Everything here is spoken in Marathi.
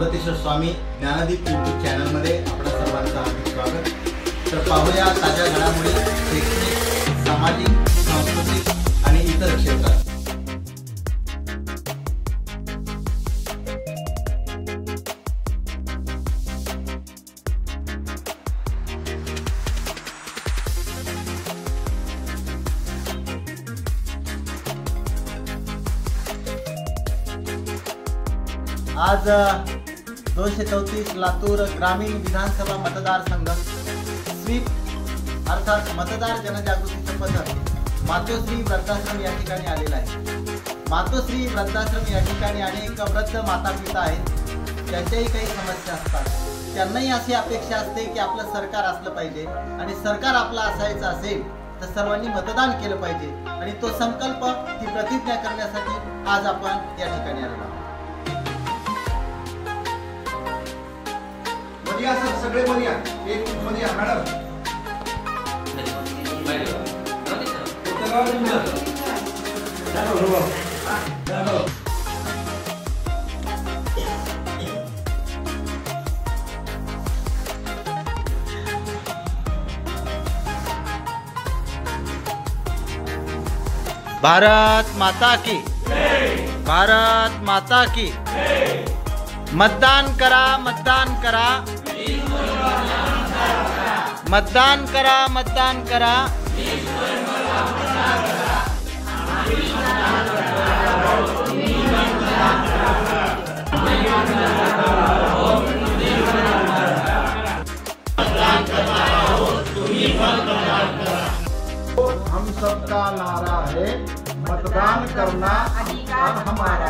त्र्यंबकेश्वर स्वामी ज्ञानदीप यूट्यूब चॅनलमध्ये आपल्या सर्वांचं हार्दिक स्वागत। तर पाहूया ताज्या घडामोडी शैक्षणिक, सामाजिक, सांस्कृतिक आणि इतर क्षेत्रात। आज 234 लातूर ग्रामीण विधानसभा मतदारसंघ स्वीप अर्थात मतदार जनजागृतीचं पथक मातोश्री वृद्धाश्रम या ठिकाणी आलेला आहे। मातोश्री वृद्धाश्रम या ठिकाणी अनेक वृद्ध माता पिता आहेत, त्यांच्याही काही समस्या असतात। त्यांनाही अशी अपेक्षा असते की आपलं सरकार असलं पाहिजे आणि सरकार आपलं असायचं असेल तर सर्वांनी मतदान केलं पाहिजे आणि तो संकल्प ती प्रतिज्ञा करण्यासाठी आज आपण या ठिकाणी आलेलो आहोत। सगळे बनिया एक बनिया मॅडम भारत माता की, भारत माता की। मतदान करा, मतदान करा, मतदान करा, मतदान करा। हम सबका नारा है, मतदान करना अधिकार हमारा।